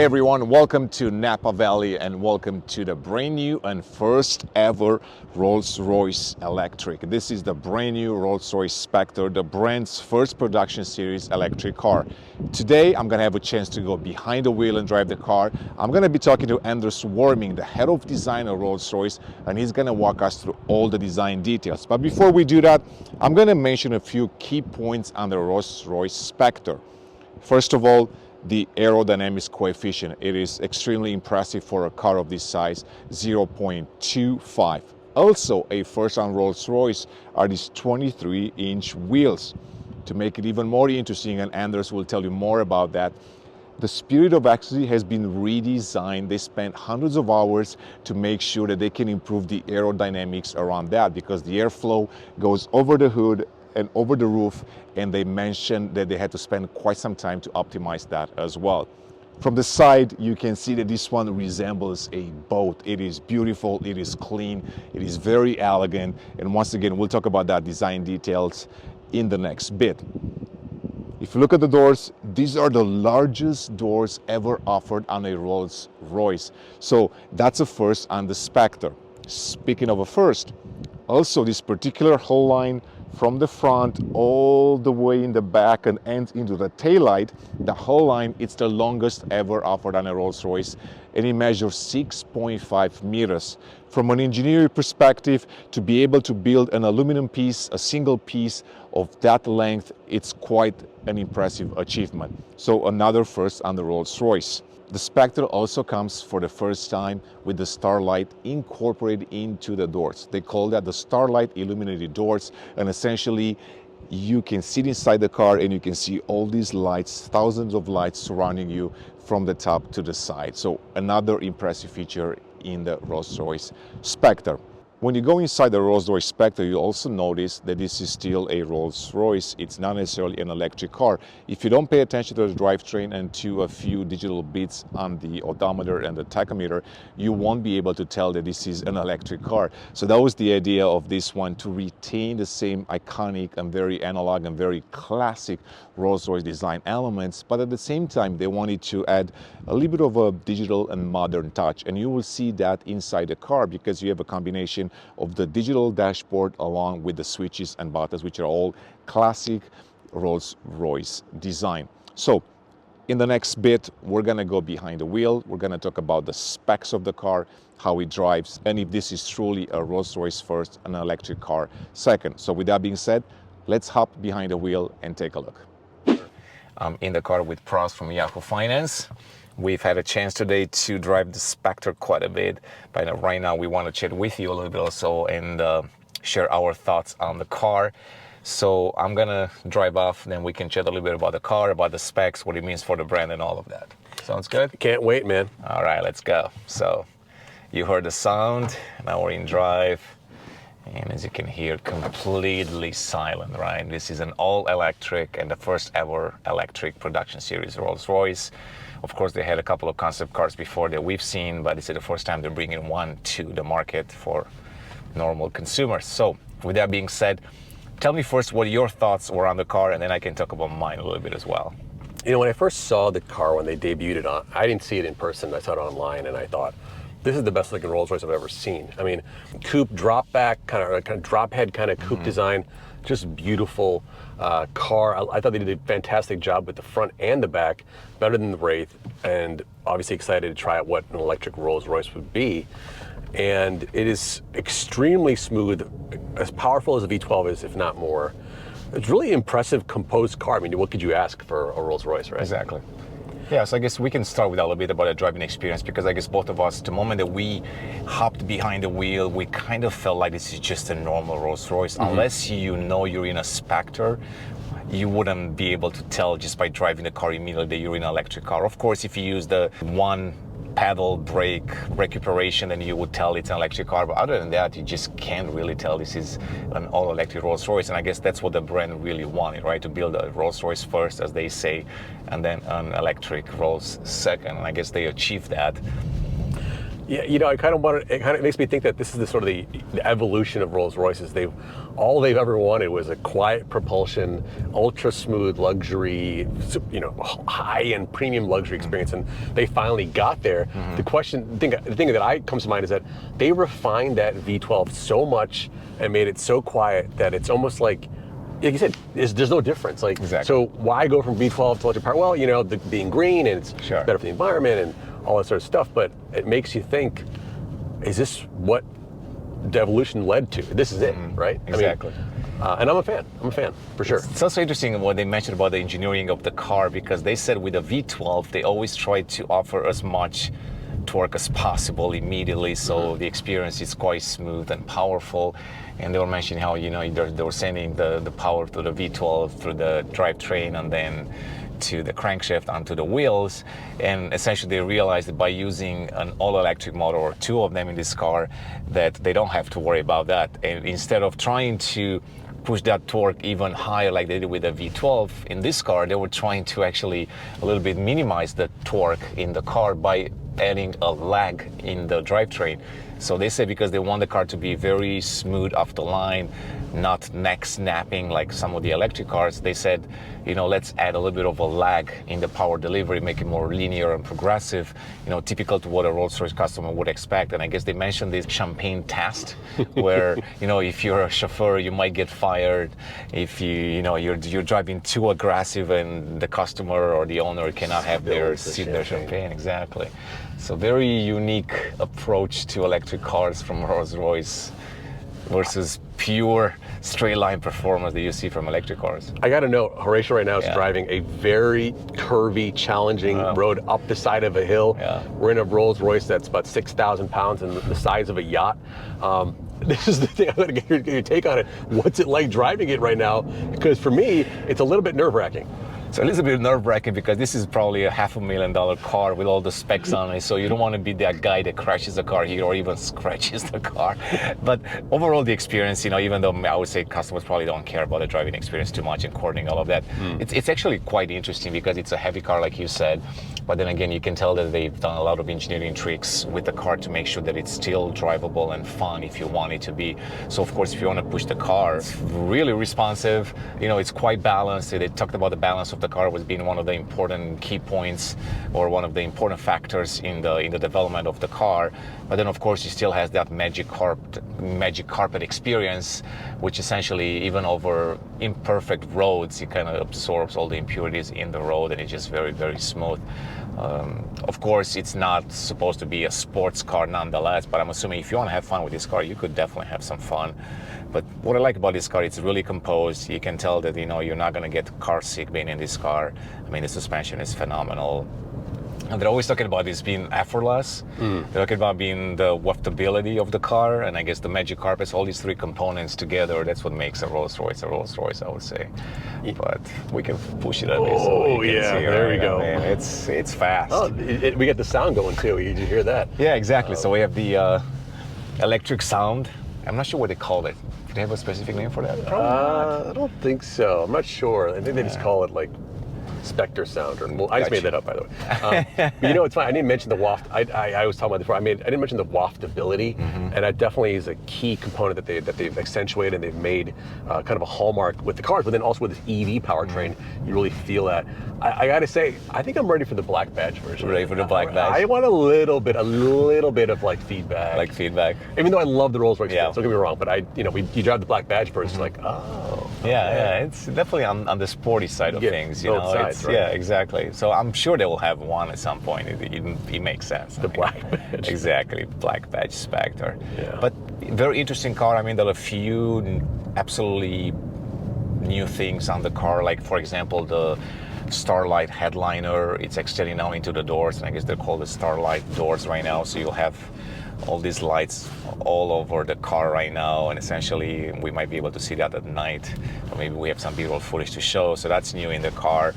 everyone, welcome to Napa Valley and welcome to the brand new and first ever Rolls-Royce electric. This is the brand new Rolls-Royce Spectre, the brand's first production series electric car. Today I'm going to have a chance to go behind the wheel and drive the car. I'm going to be talking to Anders Warming, the head of design of Rolls-Royce, and he's going to walk us through all the design details. But before we do that, I'm going to mention a few key points on the Rolls-Royce Spectre. First of all, the aerodynamics coefficient. It is extremely impressive for a car of this size, 0.25. Also, a first on Rolls-Royce are these 23-inch wheels. To make it even more interesting, and Anders will tell you more about that, the Spirit of Ecstasy has been redesigned. They spent hundreds of hours to make sure that they can improve the aerodynamics around that, because the airflow goes over the hood and over the roof, and they mentioned that they had to spend quite some time to optimize that as well. From the side, you can see that this one resembles a boat. It is beautiful, it is clean, it is very elegant, and once again, we'll talk about that design details in the next bit. If you look at the doors, these are the largest doors ever offered on a Rolls-Royce. So that's a first on the Spectre. Speaking of a first, also this particular hull line from the front all the way in the back and ends into the taillight, the hull line, it's the longest ever offered on a Rolls-Royce, and it measures 6.5 meters. From an engineering perspective, to be able to build an aluminum piece, a single piece of that length, it's quite an impressive achievement. So another first on the Rolls-Royce. The Spectre also comes for the first time with the Starlight incorporated into the doors. They call that the Starlight illuminated doors, and essentially you can sit inside the car and you can see all these lights, thousands of lights surrounding you from the top to the side. So another impressive feature in the Rolls-Royce Spectre. When you go inside the Rolls-Royce Spectre, you also notice that this is still a Rolls-Royce. It's not necessarily an electric car. If you don't pay attention to the drivetrain and to a few digital bits on the odometer and the tachometer, you won't be able to tell that this is an electric car. So that was the idea of this one, to retain the same iconic and very analog and very classic Rolls-Royce design elements, but at the same time they wanted to add a little bit of a digital and modern touch, and you will see that inside the car because you have a combination of the digital dashboard along with the switches and buttons, which are all classic Rolls-Royce design. So in the next bit, we're going to go behind the wheel. We're going to talk about the specs of the car, how it drives, and if this is truly a Rolls-Royce first, an electric car second. So with that being said, let's hop behind the wheel and take a look. I'm in the car with Pros from Yahoo Finance. We've had a chance today to drive the Spectre quite a bit, but right now we want to chat with you a little bit also and share our thoughts on the car. So I'm gonna drive off, then we can chat a little bit about the car, about the specs, what it means for the brand and all of that. Sounds good? Can't wait, man. All right, let's go. So you heard the sound, now we're in drive. And as you can hear, completely silent, right? This is an all-electric and the first ever electric production series Rolls-Royce. Of course, they had a couple of concept cars before that we've seen, but this is the first time they're bringing one to the market for normal consumers. So with that being said, tell me first what your thoughts were on the car, and then I can talk about mine a little bit as well. You know, when I first saw the car when they debuted it on, I didn't see it in person. I saw it online, and I thought, this is the best looking Rolls-Royce I've ever seen. I mean, coupe drop back, kind of drop head kind of coupe design, just beautiful car. I thought they did a fantastic job with the front and the back, better than the Wraith, and obviously excited to try out what an electric Rolls-Royce would be. And it is extremely smooth, as powerful as a V12 is, if not more. It's really impressive composed car. I mean, what could you ask for a Rolls-Royce, right? Exactly. Yeah, so I guess we can start with a little bit about the driving experience, because I guess both of us, the moment that we hopped behind the wheel, we kind of felt like this is just a normal Rolls-Royce. Unless you know you're in a Spectre, you wouldn't be able to tell just by driving the car immediately that you're in an electric car. Of course, if you use the one pedal brake recuperation, then you would tell it's an electric car, but other than that, you just can't really tell this is an all-electric Rolls-Royce. And I guess that's what the brand really wanted, right? To build a Rolls-Royce first, as they say, and then an electric Rolls second, and I guess they achieved that. Yeah, I kind of want to. It kind of makes me think that this is the sort of the evolution of Rolls-Royces. All they've ever wanted was a quiet propulsion, ultra smooth luxury, high-end premium luxury experience, and they finally got there. The thing that comes to mind is that they refined that V12 so much and made it so quiet that it's almost like you said, there's no difference. Like, exactly. So why go from V12 to electric power? Well, being green and it's better for the environment and all that sort of stuff. But it makes you think: is this what the evolution led to? This is it, right? Exactly. And I'm a fan. For sure. It's also interesting what they mentioned about the engineering of the car, because they said with the V12 they always try to offer as much torque as possible immediately, so the experience is quite smooth and powerful. And they were mentioning how they were sending the power to the V12 through the drivetrain and then to the crankshaft onto the wheels, and essentially they realized that by using an all-electric motor, or two of them in this car, that they don't have to worry about that. And instead of trying to push that torque even higher like they did with the V12 in this car, they were trying to actually a little bit minimize the torque in the car by adding a lag in the drivetrain. So they said because they want the car to be very smooth off the line, not neck snapping like some of the electric cars, they said, let's add a little bit of a lag in the power delivery, make it more linear and progressive, typical to what a Rolls-Royce customer would expect. And I guess they mentioned this champagne test where, if you're a chauffeur, you might get fired if you're driving too aggressive and the customer or the owner cannot have their champagne. Exactly. So very unique approach to electric cars from Rolls-Royce versus pure straight line performance that you see from electric cars. I got to know, Horatio right now is driving a very curvy, challenging road up the side of a hill. We're in a Rolls-Royce that's about 6,000 pounds and the size of a yacht. This is the thing, I'm going to get your take on it. What's it like driving it right now? Because for me, it's a little bit nerve-wracking. So a little bit nerve-wracking because this is probably a $500,000 car with all the specs on it, so you don't want to be that guy that crashes the car here or even scratches the car. But overall, the experience, even though I would say customers probably don't care about the driving experience too much and coordinating all of that, it's actually quite interesting because it's a heavy car, like you said. But then again, you can tell that they've done a lot of engineering tricks with the car to make sure that it's still drivable and fun if you want it to be. So of course, if you want to push the car, it's really responsive. It's quite balanced. They talked about the balance of the car was being one of the important key points or one of the important factors in the development of the car. But then of course, it still has that magic carpet experience, which essentially even over imperfect roads, it kind of absorbs all the impurities in the road and it's just very, very smooth. Of course, it's not supposed to be a sports car nonetheless, but I'm assuming if you want to have fun with this car, you could definitely have some fun. But what I like about this car, it's really composed. You can tell that, you're not going to get car sick being in this car. I mean, the suspension is phenomenal. And they're always talking about this being effortless. They're talking about being the waftability of the car, and I guess the magic carpets, all these three components together, that's what makes a Rolls-Royce, I would say. But we can push it a bit. Oh, yeah, there we go. Man, it's fast. Oh, we get the sound going too. Did you hear that? Yeah, exactly. So we have the electric sound. I'm not sure what they call it. Do they have a specific name for that? I don't think so. I'm not sure. I think they just call it like Spectre sound, or I just made that up, by the way. But it's funny. I didn't mention the waft. I was talking about before. I didn't mention the waftability, and that definitely is a key component that they've accentuated and they've made kind of a hallmark with the cars. But then also with this EV powertrain, you really feel that. I got to say, I think I'm ready for the black badge version. Ready for the black badge? I want a little bit of like feedback. Like feedback. Even though I love the Rolls-Royce, don't get me wrong. But you drive the black badge version, it's like, oh. Yeah, it's definitely on the sporty side of things. Both sides, right? Yeah, exactly. So I'm sure they will have one at some point. It makes sense. Black badge. Exactly, black badge Spectre. Yeah. But very interesting car. I mean, there are a few absolutely new things on the car. Like, for example, the Starlight headliner. It's extending now into the doors, and I guess they're called the Starlight doors right now. So you'll have all these lights all over the car right now, and essentially we might be able to see that at night, or maybe we have some B-roll footage to show. So that's new in the car.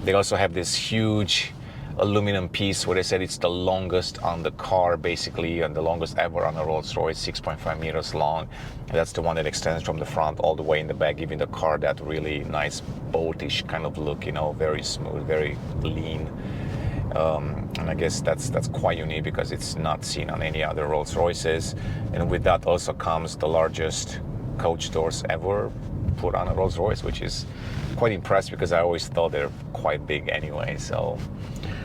They also have this huge aluminum piece where they said it's the longest on the car, basically, and the longest ever on a Rolls-Royce, 6.5 meters long. And that's the one that extends from the front all the way in the back, giving the car that really nice boatish kind of look, very smooth, very lean. And I guess that's quite unique because it's not seen on any other Rolls-Royces. And with that also comes the largest coach doors ever put on a Rolls-Royce, which is quite impressive because I always thought they're quite big anyway. So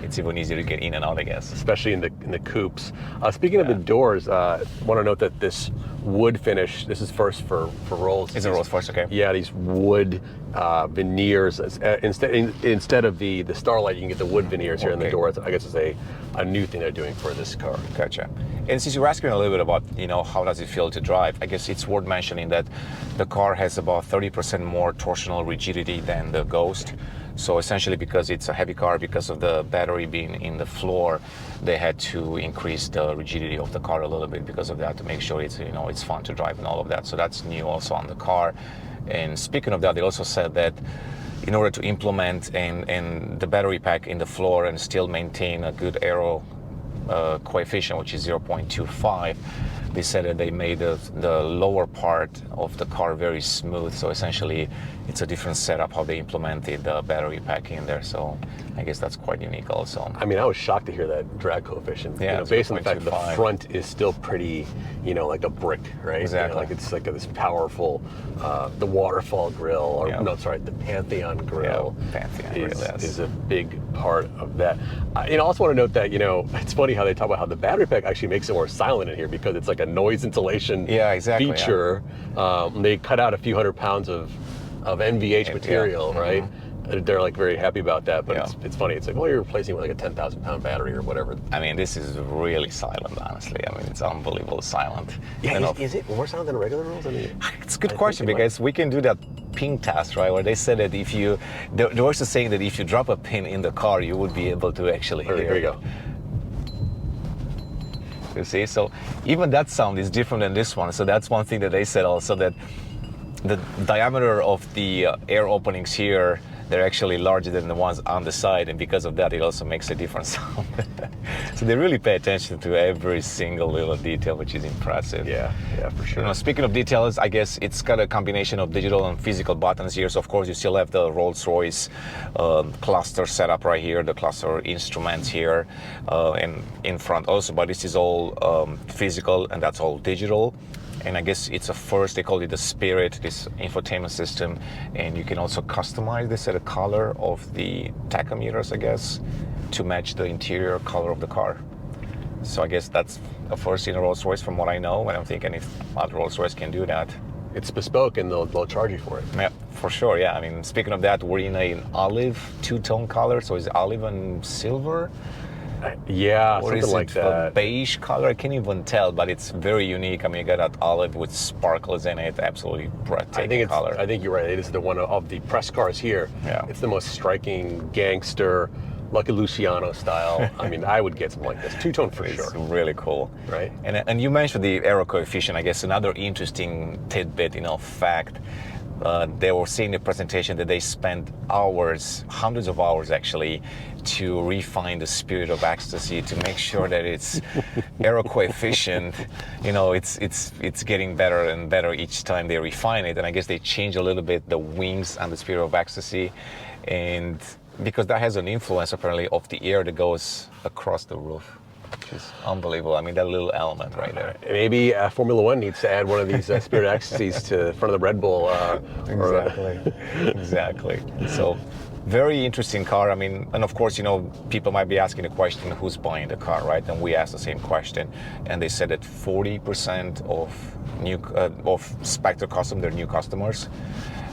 it's even easier to get in and out, I guess. Especially in the coupes. Speaking of the doors, want to note that this wood finish, this is first for Rolls. Is it Rolls first? Okay. Yeah, these wood veneers. Instead of the Starlight, you can get the wood veneers here in the door. I guess it's a new thing they're doing for this car. Gotcha. And since you're asking a little bit about, how does it feel to drive, I guess it's worth mentioning that the car has about 30% more torsional rigidity than the Ghost. So essentially, because it's a heavy car, because of the battery being in the floor, they had to increase the rigidity of the car a little bit because of that, to make sure it's it's fun to drive and all of that. So that's new also on the car. And speaking of that, they also said that in order to implement and the battery pack in the floor and still maintain a good aero coefficient, which is 0.25, they said that they made the lower part of the car very smooth. So essentially, it's a different setup how they implemented the battery pack in there. So I guess that's quite unique also. I mean, I was shocked to hear that drag coefficient. Yeah, based on the fact that the 0.25. front is still pretty, like a brick, right? Exactly. Like it's like this powerful, the waterfall grille, or no, sorry, the Pantheon grille. Yeah, Pantheon grille, yes. Is a big part of that. I also want to note that it's funny how they talk about how the battery pack actually makes it more silent in here because it's like a noise insulation feature. Yeah. They cut out a few hundred pounds of NVH material, right? They're like very happy about that, but it's funny. It's like, well, you're replacing with like a 10,000 pound battery or whatever. I mean, this is really silent, honestly. I mean, it's unbelievably silent. Yeah, is it more silent than regular Rolls? I mean, it's a good question because we can do that ping test, right? Where they said that if you, they're also saying that if you drop a pin in the car, you would be able to actually hear. Here you go. You see, so even that sound is different than this one. So that's one thing that they said also, that the diameter of the air openings here, they're actually larger than the ones on the side, and because of that, it also makes a different sound. So they really pay attention to every single little detail, which is impressive. Yeah, for sure. Speaking of details, I guess it's got a combination of digital and physical buttons here. So of course, you still have the Rolls-Royce cluster setup right here, the cluster instruments here, and in front also. But this is all physical, and that's all digital. And I guess it's a first, they call it the Spirit, this infotainment system. And you can also customize this at a color of the tachometers, I guess, to match the interior color of the car. So I guess that's a first in a Rolls-Royce from what I know. I don't think any other Rolls-Royce can do that. It's bespoke and they'll charge you for it. Yeah, for sure, yeah. I mean, speaking of that, we're in an olive two-tone color. So it's olive and silver. Yeah, or something is like it that. A beige color? I can't even tell, but it's very unique. I mean, you got that olive with sparkles in it, absolutely breathtaking color. I think you're right. It is the one of the press cars here. Yeah. It's the most striking gangster, Lucky Luciano style. I mean, I would get something like this. Two-tone for sure. It's really cool. Right. And you mentioned the aero coefficient. I guess another interesting tidbit, fact. They were saying in the presentation that they spent hours, hundreds of hours actually, to refine the Spirit of Ecstasy to make sure that its aero coefficient, it's getting better and better each time they refine it. And I guess they change a little bit the wings on the Spirit of Ecstasy, and because that has an influence apparently of the air that goes across the roof. Which is unbelievable. I mean, that little element right there. Maybe Formula One needs to add one of these Spirit Ecstasies to the front of the Red Bull. Exactly. So, very interesting car. I mean, and of course, people might be asking the question, who's buying the car, right? And we asked the same question, and they said that 40% of Spectre customers, they're new customers.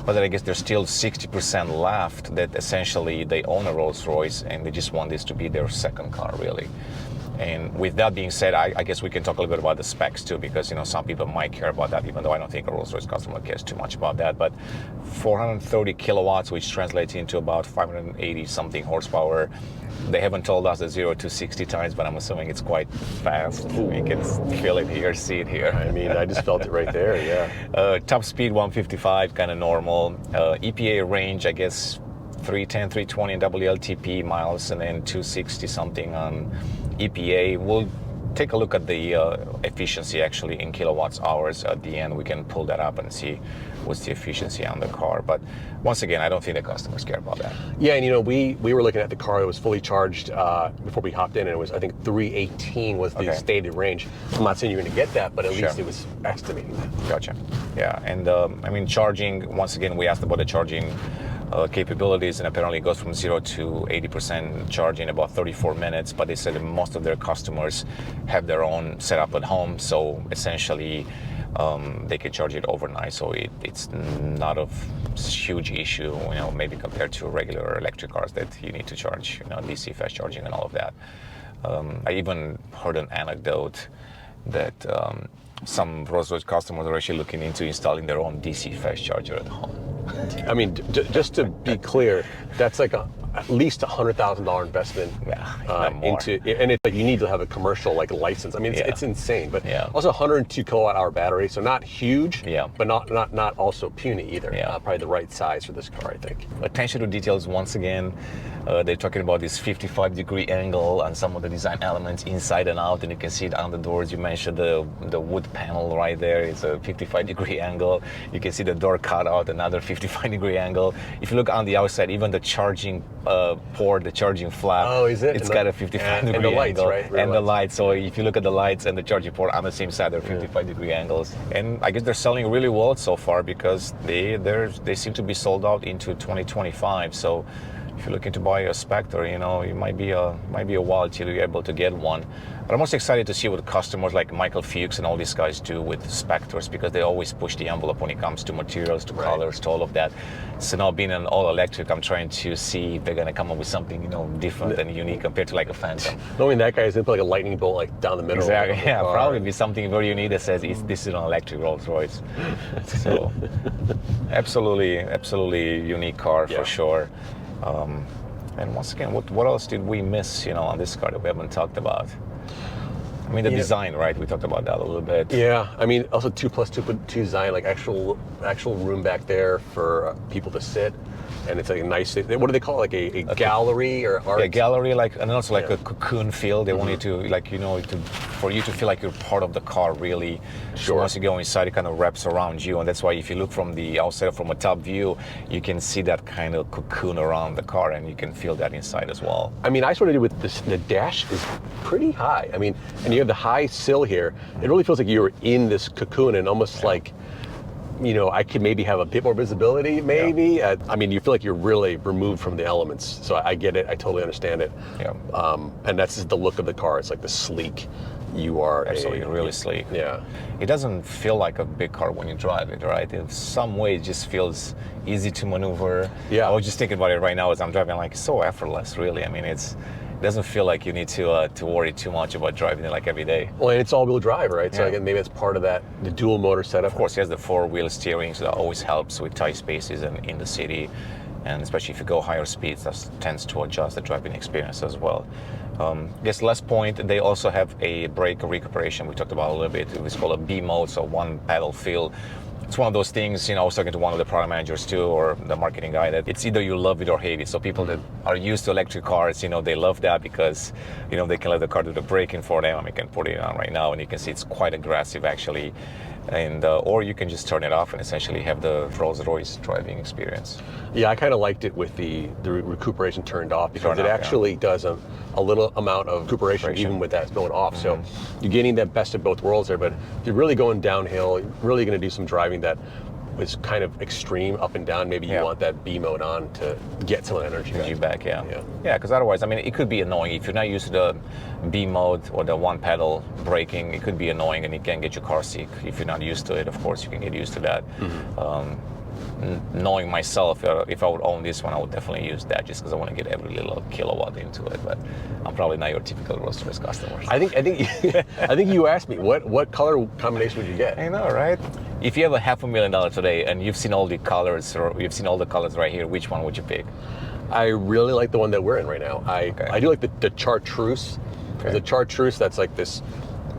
But then I guess there's still 60% left that essentially they own a Rolls-Royce and they just want this to be their second car, really. And with that being said, I guess we can talk a little bit about the specs too, because some people might care about that, even though I don't think a Rolls-Royce customer cares too much about that. But 430 kilowatts, which translates into about 580 something horsepower. They haven't told us the 0 to 60 times, but I'm assuming it's quite fast. You can feel it here, see it here. I mean, I just felt it right there, yeah. Top speed 155, kind of normal. EPA range, I guess 310, 320 in WLTP miles, and then 260 something on EPA. We'll take a look at the efficiency actually in kilowatts hours at the end. We can pull that up and see what's the efficiency on the car. But once again, I don't think the customers care about that. Yeah, and you know, we were looking at the car that was fully charged before we hopped in, and it was, I think, 318 was the stated range. I'm not saying you're going to get that, but at least it was estimating that. Gotcha. Yeah, and I mean, charging, once again, we asked about the charging capabilities, and apparently it goes from 0 to 80% charge in about 34 minutes, but they said that most of their customers have their own setup at home, so essentially they can charge it overnight, so it's not a huge issue, you know, maybe compared to regular electric cars that you need to charge, you know, DC fast charging and all of that. I even heard an anecdote that some Rolls-Royce customers are actually looking into installing their own DC fast charger at home. I mean, just to be clear, that's like at least $100,000 investment into, and it's like you need to have a commercial like license. I mean, it's insane, but also 102 kilowatt hour battery, so not huge, but not also puny either. Probably the right size for this car, I think. Attention to details once again. They're talking about this 55-degree angle and some of the design elements inside and out, and you can see it on the doors. You mentioned the wood panel right there. It's a 55-degree angle. You can see the door cutout, another 55-degree angle. If you look on the outside, even the charging port, the charging flap, it's got a 55-degree and the lights, angle. right? And the lights. So if you look at the lights and the charging port on the same side, they're 55-degree angles. And I guess they're selling really well so far because they seem to be sold out into 2025. So if you're looking to buy a Spectre, you know, it might be a while till you're able to get one. But I'm most excited to see what customers like Michael Fuchs and all these guys do with Spectres, because they always push the envelope when it comes to materials, to colors, to all of that. So now being an all-electric, I'm trying to see if they're going to come up with something, you know, different and unique compared to like a Phantom. Knowing that guy is going to put like a lightning bolt like down the middle. Exactly. Yeah, probably be something very unique that says this is an electric Rolls-Royce. So absolutely unique car for sure. And once again, what else did we miss, you know, on this car that we haven't talked about? I mean, the design, right? We talked about that a little bit. Yeah, I mean, also 2+2 design, like actual room back there for people to sit, and it's like a nice. What do they call it? Like a gallery or art? Yeah, gallery, like, and also like a cocoon feel. They want you to, like, you know, for you to feel like you're part of the car, really. So once you go inside, it kind of wraps around you, and that's why if you look from the outside, from a top view, you can see that kind of cocoon around the car, and you can feel that inside as well. I mean, I sort of did with this. The dash is pretty high. I mean, and you have the high sill here. It really feels like you're in this cocoon, and almost like, you know, I could maybe have a bit more visibility, maybe. I mean, you feel like you're really removed from the elements. So I get it. I totally understand it. And that's just the look of the car. It's like the sleek. You are absolutely really sleek. Yeah. It doesn't feel like a big car when you drive it, right? In some way, it just feels easy to maneuver. Yeah. I was just thinking about it right now as I'm driving, like, so effortless, really. I mean, it doesn't feel like you need to worry too much about driving it like every day. Well, and it's all-wheel drive, right? So again, maybe that's part of that, the dual motor setup. Of course, it has the four-wheel steering, so that always helps with tight spaces and in the city. And especially if you go higher speeds, that tends to adjust the driving experience as well. I guess last point, they also have a brake recuperation. We talked about a little bit. It's called a B mode, so one pedal feel. It's one of those things, you know, I was talking to one of the product managers too, or the marketing guy, that it's either you love it or hate it. So people that are used to electric cars, you know, they love that because, you know, they can let the car do the braking for them. I mean, you can put it on right now and you can see it's quite aggressive actually. And or you can just turn it off and essentially have the Rolls-Royce driving experience. Yeah, I kind of liked it with the recuperation turned off, because it actually does a little amount of recuperation even with that going off. So you're getting that best of both worlds there. But if you're really going downhill, you're really going to do some driving that is kind of extreme up and down. Maybe you want that B mode on to get some energy back. Yeah, because otherwise, I mean, it could be annoying if you're not used to the B mode or the one pedal braking. It could be annoying and it can get you car sick if you're not used to it. Of course, you can get used to that. Knowing myself, if I would own this one, I would definitely use that just because I want to get every little kilowatt into it. But I'm probably not your typical Rolls-Royce customer. I think you asked me what color combination would you get? I know, right? If you have $500,000 today and you've seen all the colors, or you've seen all the colors right here, which one would you pick? I really like the one that we're in right now. I do like the chartreuse. There's a chartreuse that's like this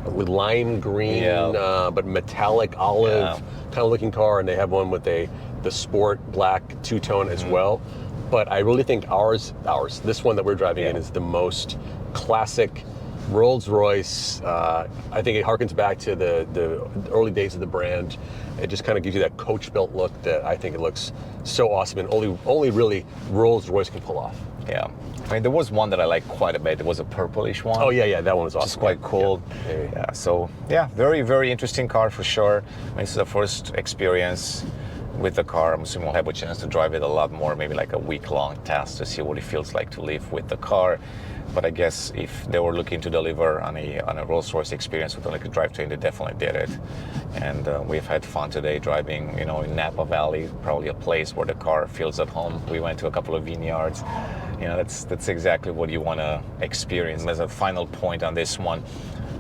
with lime green, but metallic olive kind of looking car, and they have one with the sport black two-tone as well. But I really think this one that we're driving in, is the most classic Rolls-Royce, I think it harkens back to the early days of the brand. It just kind of gives you that coach-built look that I think it looks so awesome, and only really Rolls-Royce can pull off. Yeah. I mean, there was one that I liked quite a bit. It was a purplish one. Oh yeah, that one was awesome. It's quite cool. Yeah. So yeah, very, very interesting car for sure. I mean, this is the first experience with the car. I'm assuming we'll have a chance to drive it a lot more, maybe like a week-long test to see what it feels like to live with the car. But I guess if they were looking to deliver on a Rolls-Royce experience with like a drivetrain, they definitely did it. And we've had fun today driving, in Napa Valley, probably a place where the car feels at home. We went to a couple of vineyards. That's exactly what you want to experience. As a final point on this one,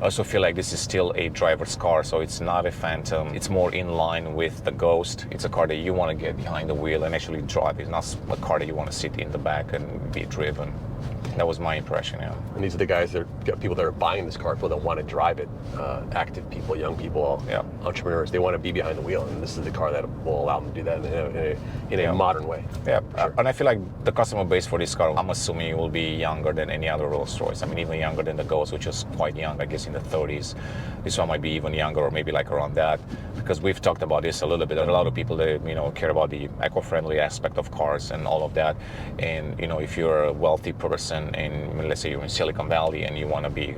I also feel like this is still a driver's car, so it's not a Phantom. It's more in line with the Ghost. It's a car that you want to get behind the wheel and actually drive. It's not a car that you want to sit in the back and be driven. That was my impression, yeah. And these are the guys people that are buying this car, people that want to drive it. Active people, young people, yeah. Entrepreneurs. They want to be behind the wheel, and this is the car that will allow them to do that in a modern way. Yeah, sure. And I feel like the customer base for this car, I'm assuming it will be younger than any other Rolls-Royce. I mean, even younger than the Ghost, which was quite young, I guess in the 30s. This one might be even younger, or maybe like around that, because we've talked about this a little bit. A lot of people that care about the eco-friendly aspect of cars and all of that. And if you're a wealthy person, and let's say you're in Silicon Valley and you want to be,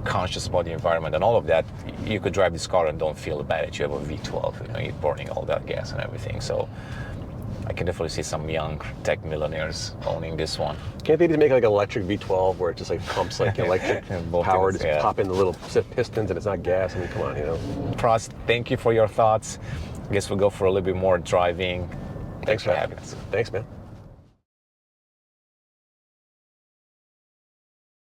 conscious about the environment and all of that, you could drive this car and don't feel bad that you have a V12. You're burning all that gas and everything. So I can definitely see some young tech millionaires owning this one. Can't they just make like an electric V12 where it just like pumps like electric power, just pop in the little pistons and it's not gas? I mean, come on, Prost, thank you for your thoughts. I guess we'll go for a little bit more driving. Thanks for having us. Thanks, man.